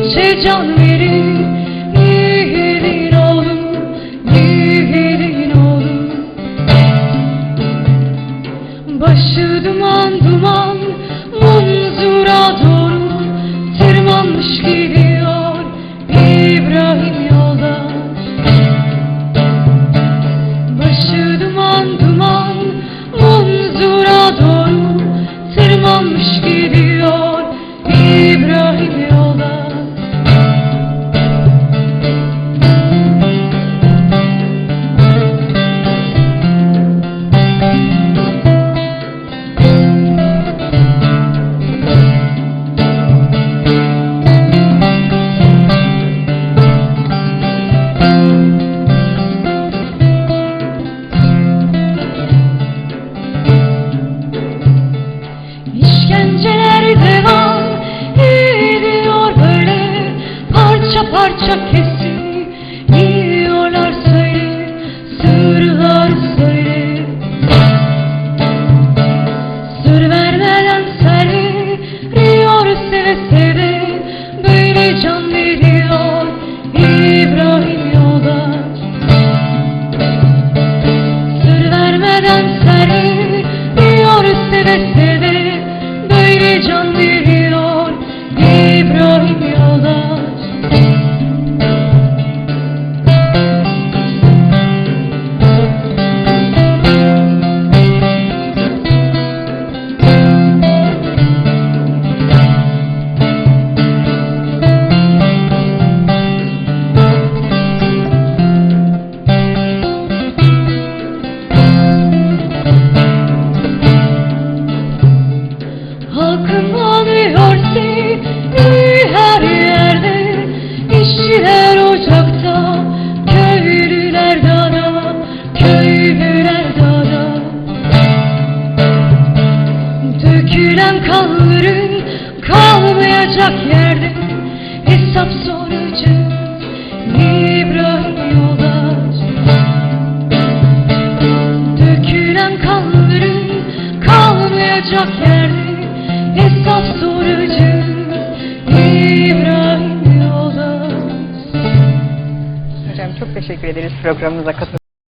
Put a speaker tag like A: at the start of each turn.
A: içe can verir. Yiğidin oğlu, yiğidin oğlu. Başı duman duman, Munzur'a doğru tırmanmış gidiyor İbrahim yolda. Başı duman duman, Munzur'a doğru tırmanmış gidiyor İbrahim yolda. İşkenceler devam ediyor böyle, parça parça kesip yiyorlar söyle, sırlar söyle. Sır vermeden seriyor seve seve, böyle can veriyor İbrahim yoldaş. Sır vermeden seriyor seve seve, böyle can veriyor İbrahim yoldaş. Halkım alıyor seni her yerde, işçiler ocakta, köylüler dağda, köylüler dağda. Dökülen kanların kalmayacak yerde, hesap soracağız İbrahim yoldaş. Dökülen kanların kalmayacak yerde, hesap soracağız İbrahim yoldaş.
B: Hocam çok teşekkür ederiz programımıza katıldığınız için.